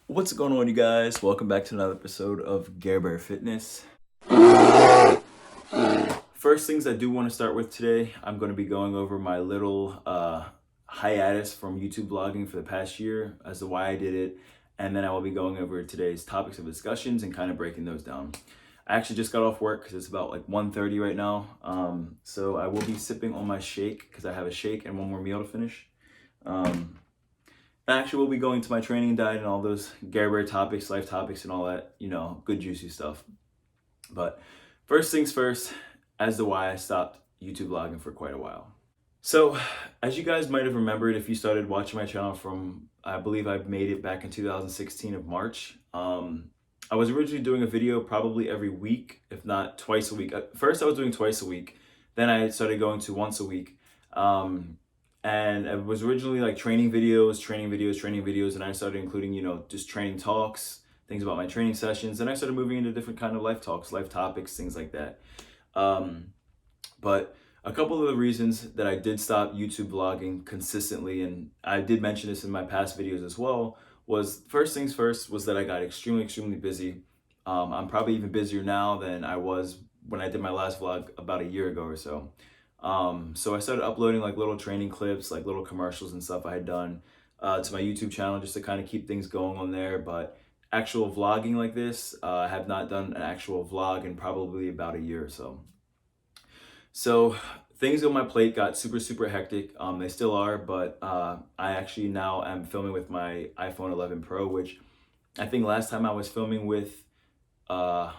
What's going on, you guys? Welcome back to another episode of Garbear Fitness. First things I do want to start with today, I'm going to be going over my little hiatus from YouTube vlogging for the past year as to why I did it, and then I will be going over today's topics of discussions and kind of breaking those down. I actually just got off work because it's about like 1:30 right now, so I will be sipping on my shake because I have a shake and one more meal to finish. Actually, we'll be going to my training diet and all those Garbear topics, life topics, and all that, good juicy stuff. But first things first, as to why I stopped YouTube vlogging for quite a while. So, as you guys might have remembered, if you started watching my channel from, I believe I made it back in 2016 of March. I was originally doing a video probably every week, if not twice a week. At first, I was doing twice a week. Then I started going to once a week. And it was originally like training videos, and I started including, just training talks, things about my training sessions. And I started moving into different kind of life talks, life topics, things like that. But a couple of the reasons that I did stop YouTube vlogging consistently, and I did mention this in my past videos as well, was first things first was that I got extremely busy. I'm probably even busier now than I was when I did my last vlog about a year ago or so. So I started uploading like little training clips, like little commercials and stuff I had done to my YouTube channel just to kind of keep things going on there. But actual vlogging like this, I have not done an actual vlog in probably about a year or so. So things on my plate got super hectic. They still are, but I actually now am filming with my iPhone 11 Pro, which I think last time I was filming with, I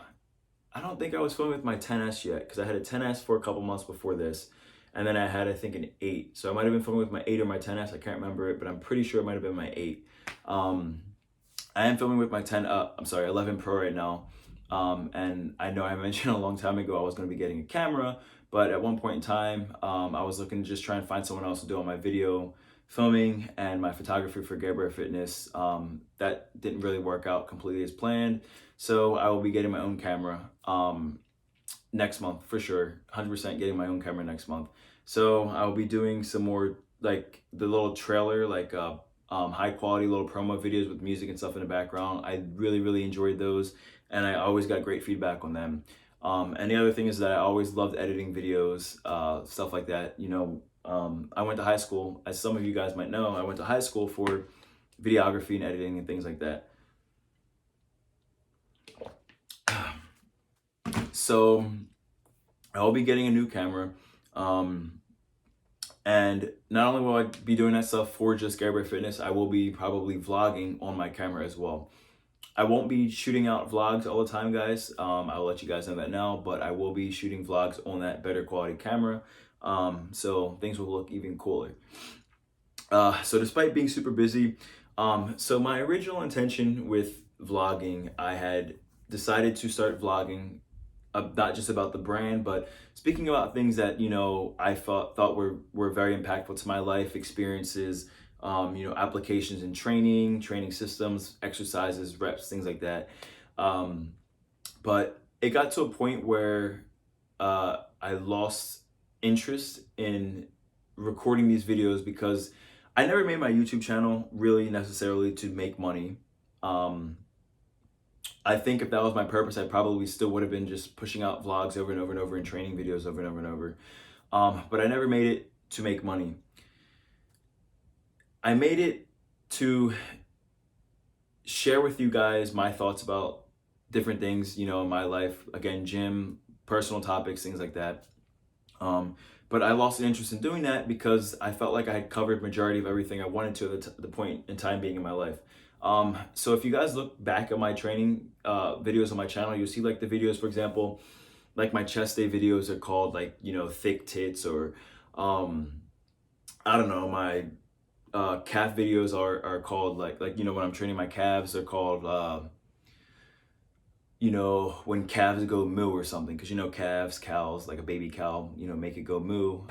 don't think I was filming with my 10S yet, because I had a 10S for a couple months before this, and then I had, I think, an 8. So I might have been filming with my 8 or my 10S. I can't remember it, but I'm pretty sure it might have been my 8. I am filming with my 11 Pro right now. And I know I mentioned a long time ago I was going to be getting a camera, but at one point in time, I was looking to just try and find someone else to do all my video filming and my photography for Garbear Fitness. That didn't really work out completely as planned. So I will be getting my own camera next month for sure. 100% getting my own camera next month. So I will be doing some more like the little trailer, like high quality little promo videos with music and stuff in the background. I really enjoyed those, and I always got great feedback on them. And the other thing is that I always loved editing videos, stuff like that. I went to high school, as some of you guys might know, I went to high school for videography and editing and things like that. So I'll be getting a new camera. And not only will I be doing that stuff for just Garbear Fitness, I will be probably vlogging on my camera as well. I won't be shooting out vlogs all the time, guys. I'll let you guys know that now, but I will be shooting vlogs on that better quality camera. So things will look even cooler. So despite being super busy, so my original intention with vlogging, I had decided to start vlogging not just about the brand, but speaking about things that I thought were very impactful to my life experiences, applications in training systems, exercises, reps, things like that. But it got to a point where I lost interest in recording these videos because I never made my YouTube channel really necessarily to make money. I think if that was my purpose, I probably still would have been just pushing out vlogs over and over and training videos over and over. But I never made it to make money. I made it to share with you guys my thoughts about different things, in my life. Again, gym, personal topics, things like that. But I lost an interest in doing that because I felt like I had covered majority of everything I wanted to at the point in time being in my life. So if you guys look back at my training videos on my channel, you'll see like the videos, for example, like my chest day videos are called like, thick tits, or I don't know, my calf videos are called like when I'm training my calves, they're called when calves go moo or something, because calves, cows, like a baby cow, make it go moo.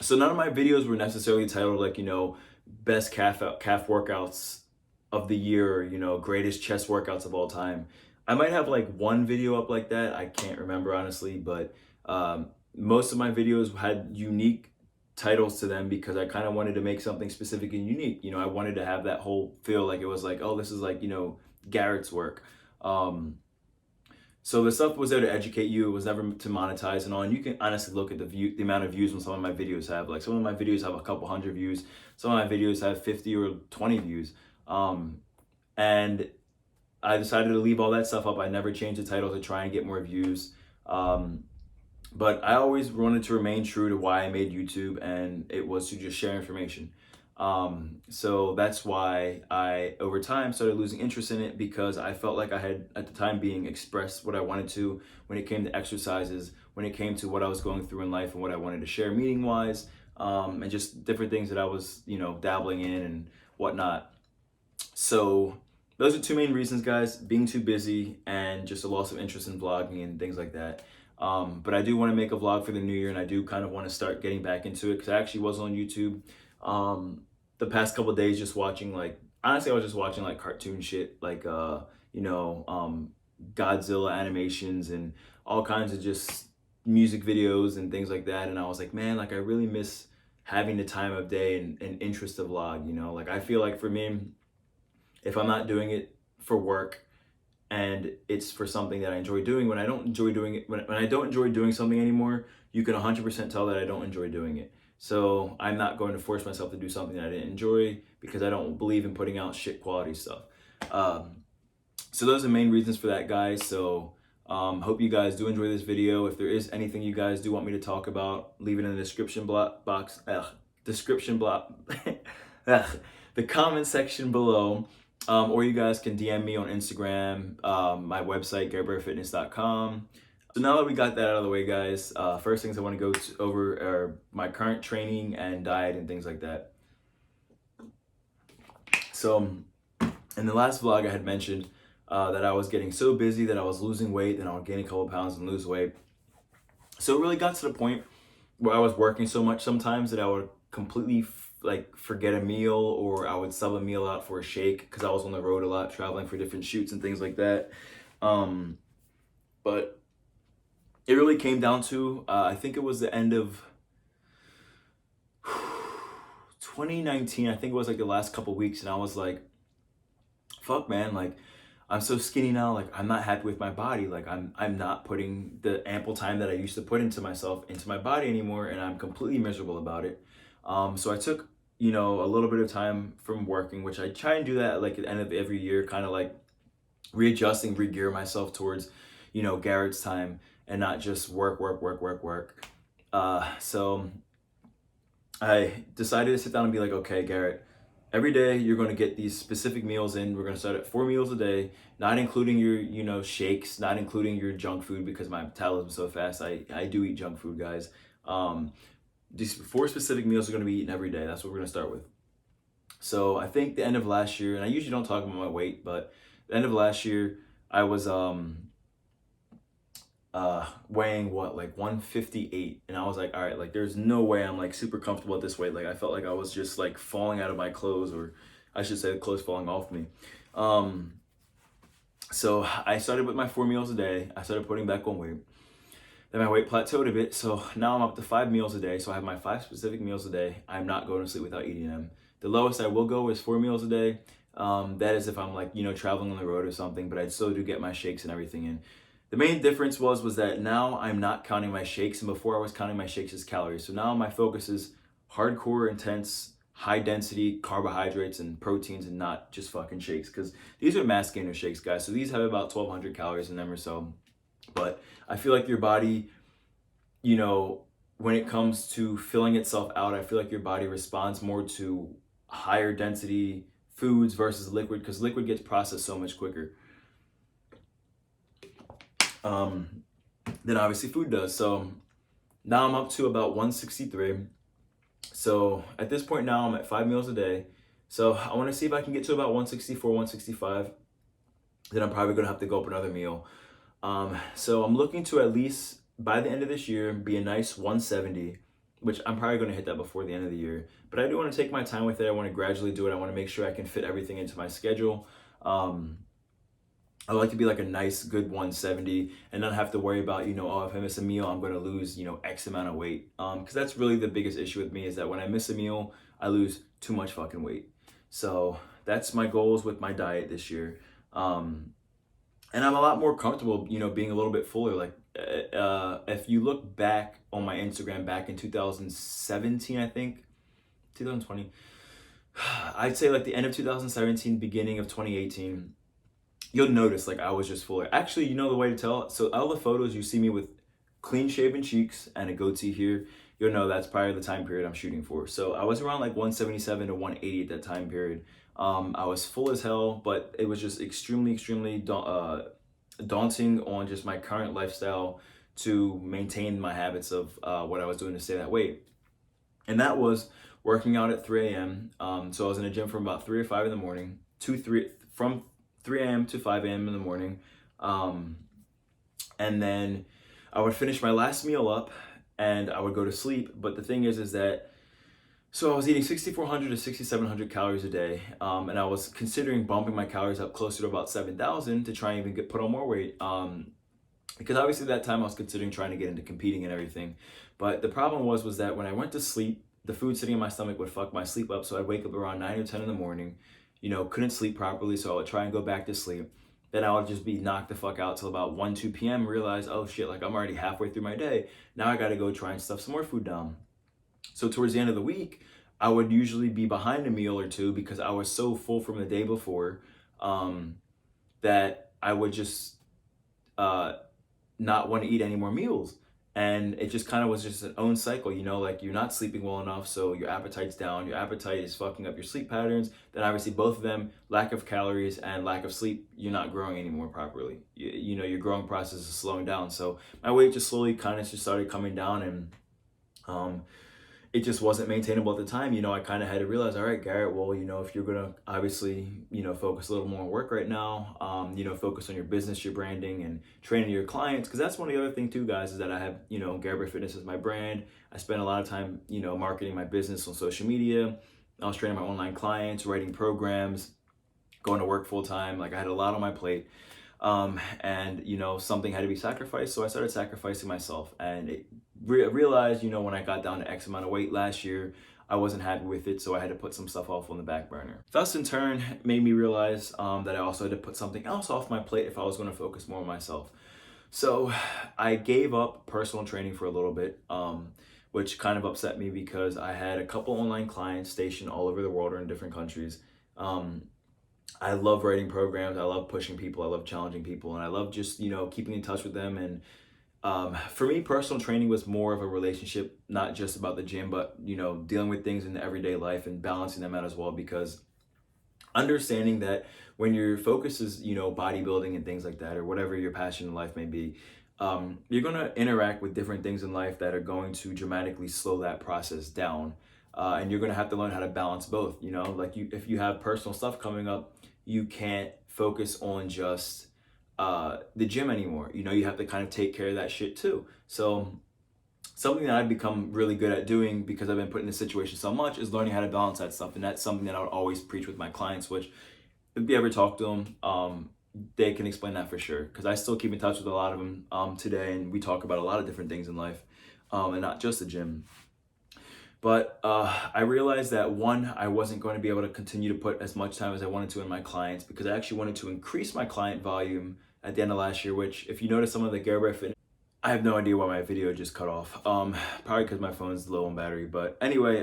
So none of my videos were necessarily titled like best calf workouts of the year, or greatest chest workouts of all time. I might have like one video up like that, I can't remember honestly, but most of my videos had unique titles to them because I kind of wanted to make something specific and unique. You know, I wanted to have that whole feel like it was like, oh, this is like, you know, Garrett's work. So the stuff was there to educate you. It was never to monetize and all. And you can honestly look at the amount of views on some of my videos have. Like some of my videos have a couple hundred views. Some of my videos have 50 or 20 views. And I decided to leave all that stuff up. I never changed the title to try and get more views. But I always wanted to remain true to why I made YouTube, and it was to just share information. So that's why I, over time, started losing interest in it, because I felt like I had, at the time being, expressed what I wanted to when it came to exercises, when it came to what I was going through in life and what I wanted to share meaning-wise, and just different things that I was, you know, dabbling in and whatnot. So those are two main reasons, guys: being too busy and just a loss of interest in vlogging and things like that. But I do want to make a vlog for the new year, and I do kind of want to start getting back into it, because I actually was on YouTube the past couple of days just watching, like, honestly, I was just watching like cartoon shit, like you know, Godzilla animations and all kinds of just music videos and things like that. And I was like, man, like I really miss having the time of day and interest to vlog, you know. Like I feel like for me, if I'm not doing it for work and it's for something that I enjoy doing, when I don't enjoy doing it, when I don't enjoy doing something anymore, you can 100% tell that I don't enjoy doing it. So I'm not going to force myself to do something that I didn't enjoy, because I don't believe in putting out shit quality stuff. So those are the main reasons for that, guys. So hope you guys do enjoy this video. If there is anything you guys do want me to talk about, leave it in the description box. The comment section below. Or you guys can DM me on Instagram, my website, garbearfitness.com. So now that we got that out of the way, guys, first things I want to go over are my current training and diet and things like that. So in the last vlog, I had mentioned that I was getting so busy that I was losing weight, then I would gain a couple pounds and lose weight. So it really got to the point where I was working so much sometimes that I would completely like forget a meal, or I would sub a meal out for a shake, because I was on the road a lot, traveling for different shoots and things like that. But it really came down to, I think it was the end of 2019. I think it was like the last couple weeks, and I was like, fuck, man, like I'm so skinny now, like I'm not happy with my body, like I'm not putting the ample time that I used to put into myself into my body anymore, and I'm completely miserable about it. So I took, you know, a little bit of time from working, which I try and do that like at the end of every year, kind of like readjusting, re-gear myself towards, you know, Garrett's time and not just work. So I decided to sit down and be like, okay, Garrett, every day you're going to get these specific meals in. We're going to start at 4 meals a day, not including your, you know, shakes, not including your junk food, because my metabolism is so fast. I do eat junk food, guys. These 4 specific meals are going to be eaten every day. That's what we're going to start with. So I think the end of last year, and I usually don't talk about my weight, but the end of last year, I was weighing what, like 158, and I was like, all right, like there's no way I'm like super comfortable at this weight. Like I felt like I was just like falling out of my clothes, or I should say the clothes falling off me. So I started with my 4 meals a day. I started putting back on weight. Then my weight plateaued a bit, so now I'm up to 5 meals a day. So I have my 5 specific meals a day. I'm not going to sleep without eating them. The lowest I will go is 4 meals a day. That is if I'm like, you know, traveling on the road or something, but I still do get my shakes and everything in. The main difference was that now I'm not counting my shakes, and before I was counting my shakes as calories. So now my focus is hardcore, intense, high density carbohydrates and proteins, and not just fucking shakes, because these are mass gainer shakes, guys. So these have about 1,200 calories in them or so. But I feel like your body, you know, when it comes to filling itself out, I feel like your body responds more to higher density foods versus liquid, because liquid gets processed so much quicker than obviously food does. So now I'm up to about 163. So at this point now I'm at 5 meals a day. So I want to see if I can get to about 164, 165. Then I'm probably going to have to go up another meal. So I'm looking to at least by the end of this year be a nice 170, which I'm probably going to hit that before the end of the year. But I do want to take my time with it. I want to gradually do it. I want to make sure I can fit everything into my schedule. I like to be like a nice, good 170 and not have to worry about, oh, if I miss a meal, I'm going to lose, X amount of weight. Because that's really the biggest issue with me is that when I miss a meal, I lose too much fucking weight. So that's my goals with my diet this year. Um, and I'm a lot more comfortable, being a little bit fuller. Like, if you look back on my Instagram back in 2017, I think, 2020, I'd say like the end of 2017, beginning of 2018, you'll notice like I was just fuller. Actually, you know the way to tell? So all the photos you see me with clean shaven cheeks and a goatee here, you'll know that's probably the time period I'm shooting for. So I was around like 177 to 180 at that time period. I was full as hell, but it was just extremely daunting on just my current lifestyle to maintain my habits of what I was doing to stay that weight. And that was working out at 3 a.m. So I was in the gym from about 3 or 5 in the morning, from 3 a.m. to 5 a.m. in the morning. And then I would finish my last meal up and I would go to sleep. But the thing is that, so I was eating 6,400 to 6,700 calories a day. And I was considering bumping my calories up closer to about 7,000 to try and even put on more weight. Because obviously that time I was considering trying to get into competing and everything. But the problem was that when I went to sleep, the food sitting in my stomach would fuck my sleep up. So I'd wake up around 9 or 10 in the morning, couldn't sleep properly. So I would try and go back to sleep. Then I would just be knocked the fuck out till about 1, 2 p.m. Realize, oh shit, like I'm already halfway through my day. Now I got to go try and stuff some more food down. So towards the end of the week, I would usually be behind a meal or two because I was so full from the day before that I would just not want to eat any more meals. And it just kind of was just an own cycle, like you're not sleeping well enough, so your appetite's down. Your appetite is fucking up your sleep patterns. Then obviously both of them, lack of calories and lack of sleep, you're not growing anymore properly. Your growing process is slowing down. So my weight just slowly kind of just started coming down, and it just wasn't maintainable at the time. I kind of had to realize, all right, Garrett, well, if you're going to obviously, focus a little more on work right now, focus on your business, your branding and training your clients. Cause that's one of the other thing too, guys, is that I have, Garbear Fitness is my brand. I spend a lot of time, marketing my business on social media. I was training my online clients, writing programs, going to work full time. Like I had a lot on my plate. And something had to be sacrificed, so I started sacrificing myself, and realized when I got down to X amount of weight last year, I wasn't happy with it, so I had to put some stuff off on the back burner. Thus in turn made me realize that I also had to put something else off my plate if I was going to focus more on myself. So I gave up personal training for a little bit, which kind of upset me because I had a couple online clients stationed all over the world or in different countries. I love writing programs. I love pushing people. I love challenging people. And I love just, keeping in touch with them. And for me, personal training was more of a relationship, not just about the gym, but, dealing with things in the everyday life and balancing them out as well. Because understanding that when your focus is, bodybuilding and things like that, or whatever your passion in life may be, you're going to interact with different things in life that are going to dramatically slow that process down. And you're going to have to learn how to balance both, like if you have personal stuff coming up, you can't focus on just the gym anymore. You have to kind of take care of that shit too. So something that I've become really good at doing because I've been put in this situation so much is learning how to balance that stuff. And that's something that I would always preach with my clients, which if you ever talk to them, they can explain that for sure. Because I still keep in touch with a lot of them today, and we talk about a lot of different things in life, and not just the gym. But I realized that one, I wasn't going to be able to continue to put as much time as I wanted to in my clients because I actually wanted to increase my client volume at the end of last year, which if you notice some of the Garbear Fitness, I have no idea why my video just cut off. Probably because my phone's low on battery. But anyway,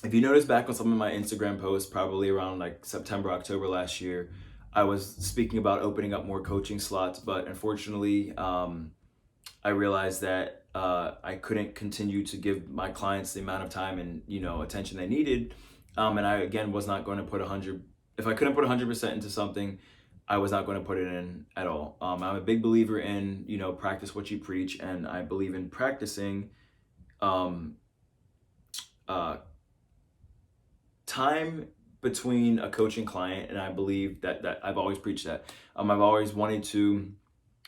if you notice back on some of my Instagram posts, probably around like September, October last year, I was speaking about opening up more coaching slots, but unfortunately, I realized that I couldn't continue to give my clients the amount of time and attention they needed, and I again was not going to put 100. If I couldn't put 100% into something, I was not going to put it in at all. I'm a big believer in practice what you preach, and I believe in practicing time between a coaching client, and I believe that I've always preached that. I've always wanted to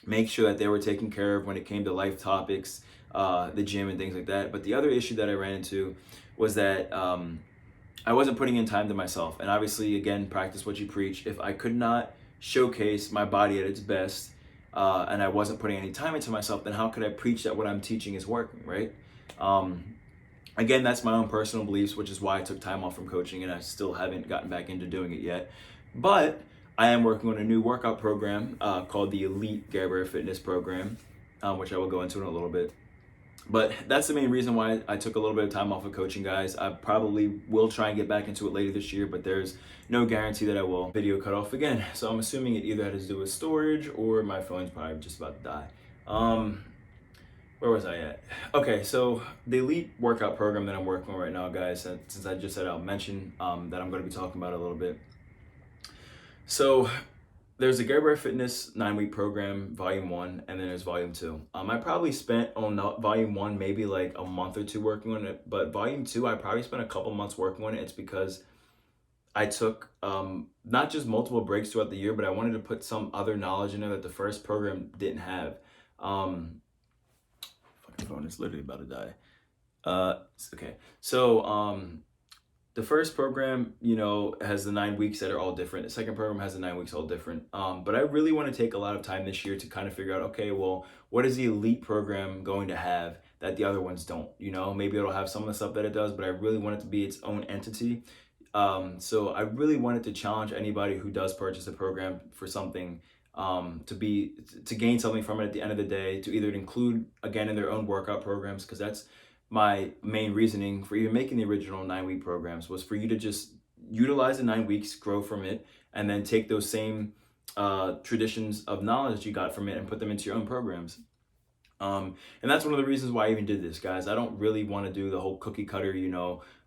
make sure that they were taken care of when it came to life topics, the gym and things like that. But the other issue that I ran into was that I wasn't putting in time to myself. And obviously, again, practice what you preach. If I could not showcase my body at its best, and I wasn't putting any time into myself, then how could I preach that what I'm teaching is working, right? Um, Again, that's my own personal beliefs, which is why I took time off from coaching and I still haven't gotten back into doing it yet. But I am working on a new workout program called the Elite Garbear Fitness Program, which I will go into in a little bit. But that's the main reason why I took a little bit of time off of coaching, guys. I probably will try and get back into it later this year, but there's no guarantee that I will. Video cut off again, so I'm assuming it either had to do with storage or my phone's probably just about to die. Where was I at? Okay, so the Elite workout program that I'm working on right now, guys, since I just said I'll mention that I'm going to be talking about it a little bit. So there's a Garbear Fitness 9-week program, volume 1, and then there's volume 2. I probably spent on volume 1 maybe like a month or two working on it, but volume 2 I probably spent a couple months working on it. It's because I took not just multiple breaks throughout the year, but I wanted to put some other knowledge in there that the first program didn't have. Fucking phone is literally about to die. Okay, so the first program, has the 9 weeks that are all different. The second program has the 9 weeks all different. But I really want to take a lot of time this year to kind of figure out, okay, well, what is the Elite program going to have that the other ones don't? Maybe it'll have some of the stuff that it does, but I really want it to be its own entity. So I really wanted to challenge anybody who does purchase a program for something to gain something from it at the end of the day, to either include again in their own workout programs, because that's my main reasoning for even making the original 9-week programs, was for you to just utilize the 9 weeks, grow from it, and then take those same traditions of knowledge you got from it and put them into your own programs. And that's one of the reasons why I even did this, guys. I don't really want to do the whole cookie cutter,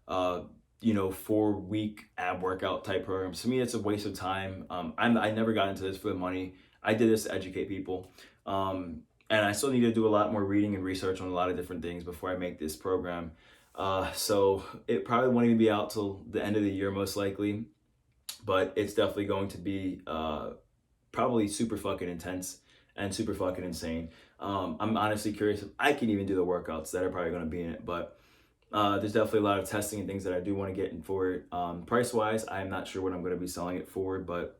4-week ab workout type programs. To me, it's a waste of time. I never got into this for the money. I did this to educate people. And I still need to do a lot more reading and research on a lot of different things before I make this program. So it probably won't even be out till the end of the year, most likely. But it's definitely going to be probably super fucking intense and super fucking insane. I'm honestly curious if I can even do the workouts that are probably going to be in it. But there's definitely a lot of testing and things that I do want to get in for it. Price-wise, I'm not sure what I'm going to be selling it for, but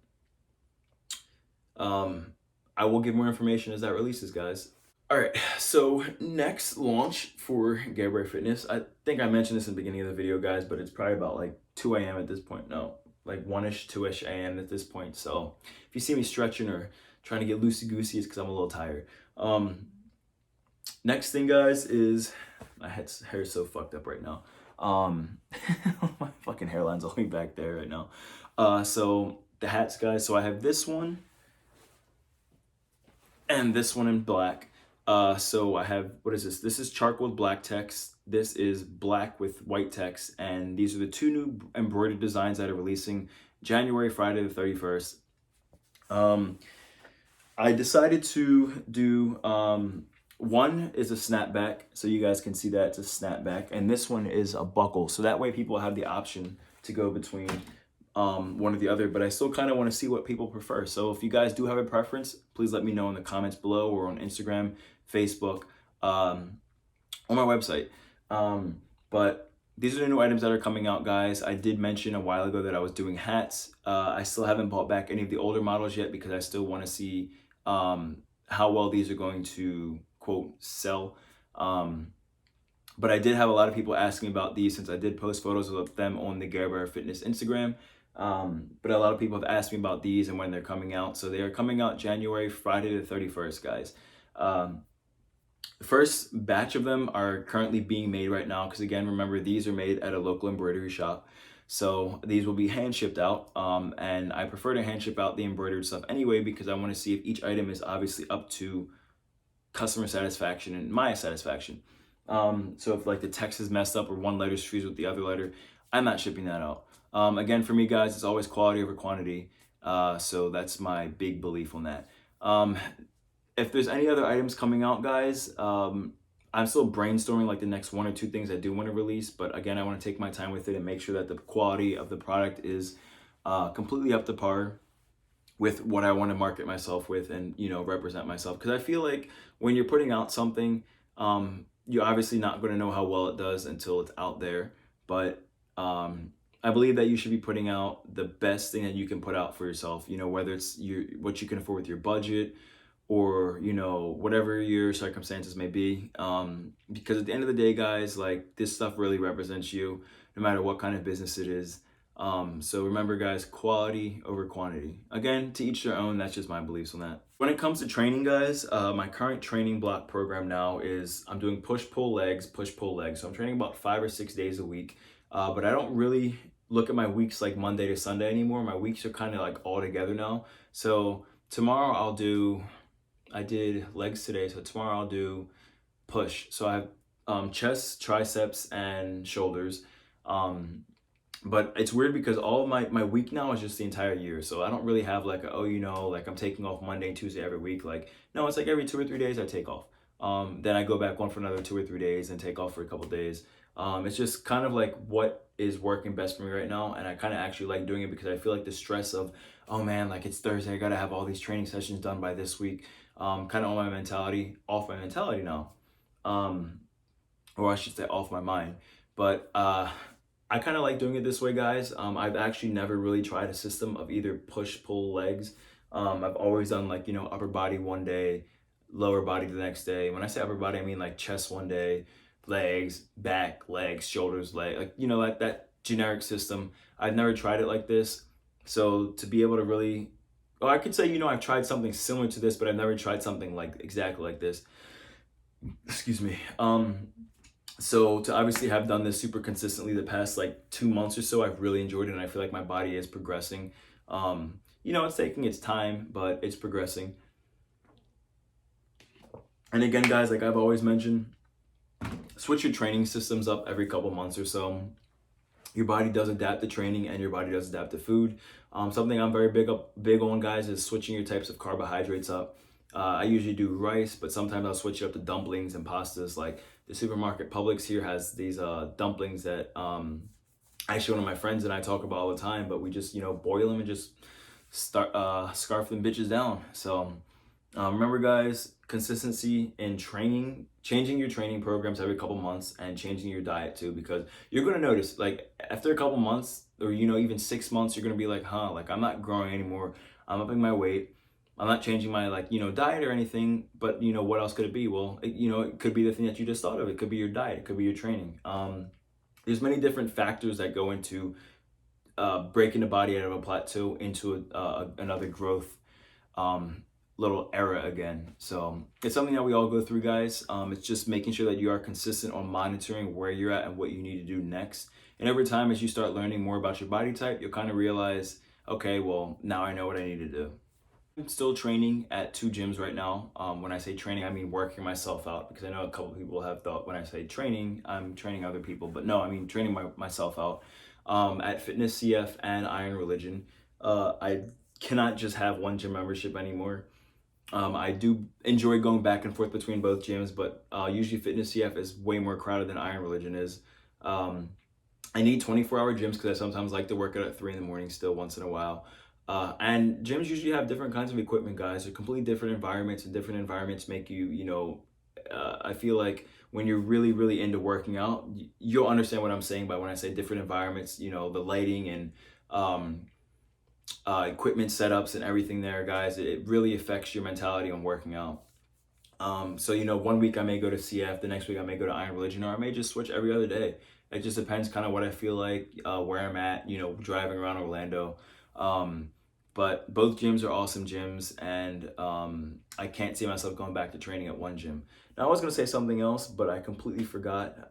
I will give more information as that releases, guys. All right, so next launch for Garbear Fitness. I think I mentioned this in the beginning of the video, guys, but it's probably about like 2 a.m. at this point. No, like 1-ish, 2-ish a.m. at this point. So if you see me stretching or trying to get loosey-goosey, it's because I'm a little tired. Next thing, guys, is my hair is so fucked up right now. My fucking hairline's all the way back there right now. So the hats, guys. So I have this one and this one in black. So I have, what is this? This is charcoal with black text. This is black with white text. And these are the 2 new embroidered designs that are releasing January, Friday the 31st. I decided to do, one is a snapback. So you guys can see that it's a snapback. And this one is a buckle. So that way people have the option to go between one or the other, but I still kind of want to see what people prefer. So if you guys do have a preference, please let me know in the comments below or on Instagram, Facebook, on my website. But these are the new items that are coming out, guys. I did mention a while ago that I was doing hats. I still haven't bought back any of the older models yet because I still want to see how well these are going to, quote, sell. But I did have a lot of people asking about these since I did post photos of them on the Garbear Fitness Instagram. But a lot of people have asked me about these and when they're coming out. So they are coming out January, Friday the 31st, guys. The first batch of them are currently being made right now because, again, remember, these are made at a local embroidery shop. So these will be hand shipped out, and I prefer to hand ship out the embroidered stuff anyway because I want to see if each item is obviously up to customer satisfaction and my satisfaction. So if like the text is messed up or one letter fused with the other letter, I'm not shipping that out. Again, for me, guys, it's always quality over quantity. So that's my big belief on that. If there's any other items coming out, guys, I'm still brainstorming like the next 1 or 2 things I do want to release. But again, I want to take my time with it and make sure that the quality of the product is completely up to par with what I want to market myself with and, represent myself. Because I feel like when you're putting out something, you're obviously not going to know how well it does until it's out there. But I believe that you should be putting out the best thing that you can put out for yourself, whether it's what you can afford with your budget, or whatever your circumstances may be, because at the end of the day, guys, like, this stuff really represents you, no matter what kind of business it is. So remember, guys, quality over quantity. Again, to each their own. That's just my beliefs on that. When it comes to training, guys, my current training block program now is I'm doing push pull legs, push pull legs. So I'm training about 5 or 6 days a week, but I don't really look at my weeks like Monday to Sunday anymore. My weeks are kind of like all together now. So tomorrow I did legs today, so tomorrow I'll do push. So I have chest, triceps, and shoulders. Um, but it's weird because all of my week now is just the entire year. So I don't really have like like I'm taking off Monday and Tuesday every week. Like, no, it's like every 2 or 3 days I take off. Then I go back one for another 2 or 3 days and take off for a couple days. It's just kind of like what is working best for me right now, and I kind of actually like doing it because I feel like the stress of, oh man, like it's Thursday, I gotta have all these training sessions done by this week. Kind of off my mentality now, um, or I should say off my mind. But I kind of like doing it this way, guys. I've actually never really tried a system of either push pull legs. I've always done like upper body one day, lower body the next day. When I say upper body, I mean like chest one day, legs, back, legs, shoulders, leg, like like that generic system. I've never tried it like this, so to be able to really, well, I could say I've tried something similar to this, but I've never tried something like exactly like this. Excuse me. So to obviously have done this super consistently the past like 2 months or so, I've really enjoyed it, and I feel like my body is progressing. It's taking its time, but it's progressing. And again, guys, like I've always mentioned, switch your training systems up every couple months or so. Your body does adapt to training, and your body does adapt to food. Something I'm very big on, guys, is switching your types of carbohydrates up. I usually do rice, but sometimes I'll switch it up to dumplings and pastas. Like the supermarket Publix here has these dumplings that actually one of my friends and I talk about all the time. But we just boil them and just start scarf them bitches down. So remember, guys, consistency in training, changing your training programs every couple months, and changing your diet too, because you're going to notice, like, after a couple months, or even 6 months, you're going to be like, huh, like, I'm not growing anymore. I'm upping my weight. I'm not changing my, like, diet or anything, but, what else could it be? Well, it could be the thing that you just thought of. It could be your diet. It could be your training. There's many different factors that go into breaking the body out of a plateau into another growth um, little era again. So it's something that we all go through, guys. It's just making sure that you are consistent on monitoring where you're at and what you need to do next. And every time as you start learning more about your body type, you'll kind of realize, okay, well, now I know what I need to do. I'm still training at 2 gyms right now. When I say training, I mean working myself out, because I know a couple people have thought when I say training, I'm training other people. But no, I mean training myself out at Fitness CF and Iron Religion. I cannot just have one gym membership anymore. I do enjoy going back and forth between both gyms, but usually Fitness CF is way more crowded than Iron Religion is. I need 24-hour gyms because I sometimes like to work out at 3 in the morning still once in a while. And gyms usually have different kinds of equipment, guys. They're completely different environments, and different environments make you, I feel like when you're really, really into working out, you'll understand what I'm saying by when I say different environments, the lighting and equipment setups and everything there, guys. It really affects your mentality on working out. So, one week I may go to CF, the next week I may go to Iron Religion, or I may just switch every other day. It just depends kind of what I feel like, where I'm at, driving around Orlando. But both gyms are awesome gyms, and I can't see myself going back to training at one gym. Now, I was going to say something else, but I completely forgot.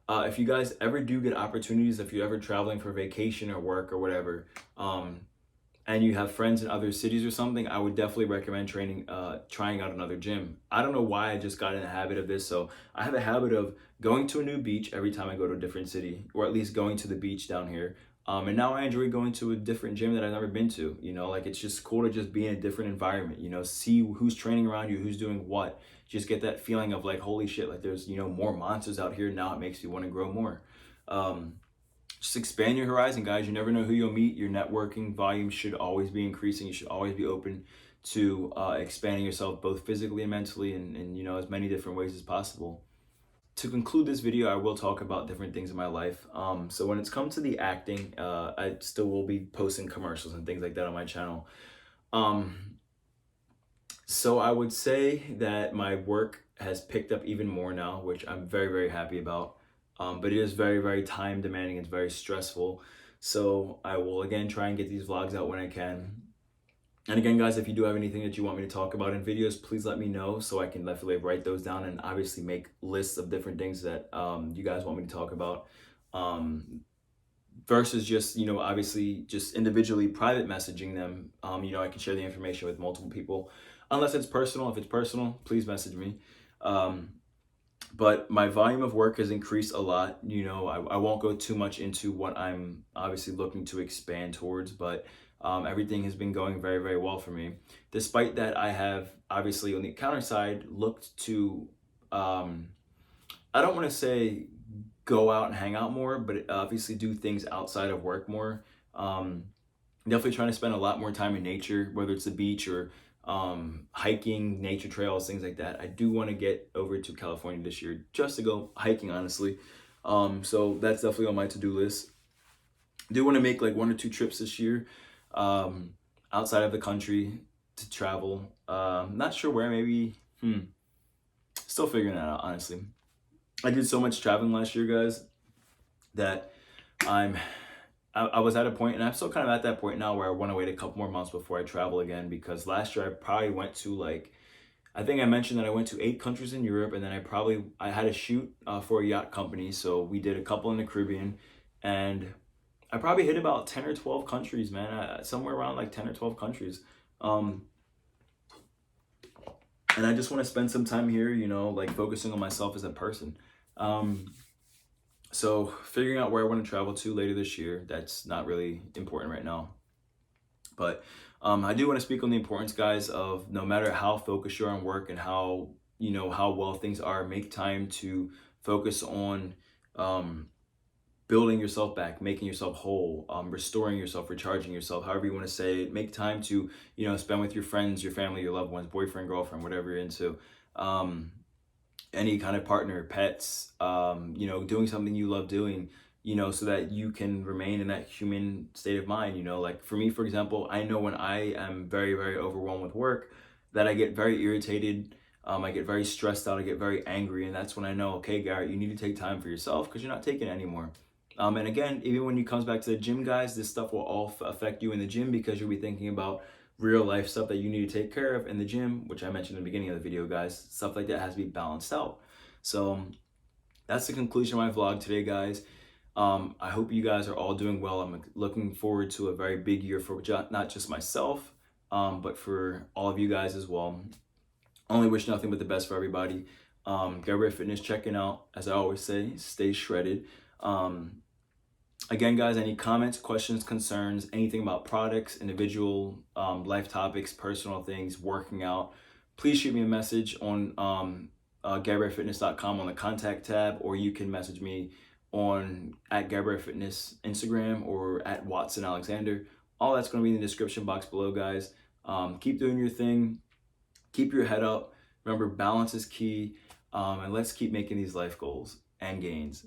If you guys ever do get opportunities, if you're ever traveling for vacation or work or whatever, and you have friends in other cities or something, I would definitely recommend trying out another gym. I don't know why I just got in the habit of this. So I have a habit of going to a new beach every time I go to a different city, or at least going to the beach down here. And now I enjoy going to a different gym that I've never been to. Like, it's just cool to just be in a different environment, see who's training around you, who's doing what. Just get that feeling of like, holy shit, like there's, more monsters out here. Now it makes you want to grow more. Just expand your horizon, guys. You never know who you'll meet. Your networking volume should always be increasing. You should always be open to expanding yourself both physically and mentally, and as many different ways as possible. to conclude this video, I will talk about different things in my life. So when it's come to the acting, I still will be posting commercials and things like that on my channel. Um, so I would say that my work has picked up even more now, which I'm very, very happy about. But it is very, very time demanding. It's very stressful. So I will again try and get these vlogs out when I can. And again, guys, if you do have anything that you want me to talk about in videos, please let me know so I can definitely write those down and obviously make lists of different things that you guys want me to talk about. Versus just, obviously just individually private messaging them. I can share the information with multiple people. Unless it's personal. If it's personal, please message me. But my volume of work has increased a lot. I won't go too much into what I'm obviously looking to expand towards, but everything has been going very, very well for me. Despite that, I have obviously on the counter side looked to, I don't want to say go out and hang out more, but obviously do things outside of work more. Definitely trying to spend a lot more time in nature, whether it's the beach or hiking, nature trails, things like that. I do want to get over to California this year just to go hiking, honestly. So that's definitely on my to-do list. Do want to make like 1 or 2 trips this year outside of the country to travel. Not sure where, maybe. Still figuring that out, honestly. I did so much traveling last year, guys, that I was at a point, and I'm still kind of at that point now where I want to wait a couple more months before I travel again, because last year I probably went to I think I mentioned that I went to 8 countries in Europe, and then I had a shoot for a yacht company, so we did a couple in the Caribbean, and I probably hit about 10 or 12 countries, man, somewhere around like 10 or 12 countries. And I just want to spend some time here, focusing on myself as a person. So figuring out where I want to travel to later this year, that's not really important right now. But I do want to speak on the importance, guys, of no matter how focused you're on work and how well things are, make time to focus on building yourself back, making yourself whole, restoring yourself, recharging yourself, however you want to say it. Make time to, spend with your friends, your family, your loved ones, boyfriend, girlfriend, whatever you're into. Any kind of partner, pets, doing something you love doing, so that you can remain in that human state of mind. Like for me, for example, I know when I am very, very overwhelmed with work that I get very irritated. I get very stressed out. I get very angry. And that's when I know, okay, Garrett, you need to take time for yourself because you're not taking it anymore. And again, even when you comes back to the gym, guys, this stuff will all affect you in the gym because you'll be thinking about real life stuff that you need to take care of in the gym, which I mentioned in the beginning of the video, guys. Stuff like that has to be balanced out. So that's the conclusion of my vlog today, guys. I hope you guys are all doing well. I'm looking forward to a very big year for not just myself, but for all of you guys as well. Only wish nothing but the best for everybody. Garbear Fitness checking out. As I always say, stay shredded. Again, guys, any comments, questions, concerns, anything about products, individual life topics, personal things, working out, please shoot me a message on garbearfitness.com on the contact tab, or you can message me on at Garbear Fitness Instagram or at Watson Alexander. All that's going to be in the description box below, guys. Keep doing your thing. Keep your head up. Remember, balance is key. And let's keep making these life goals and gains.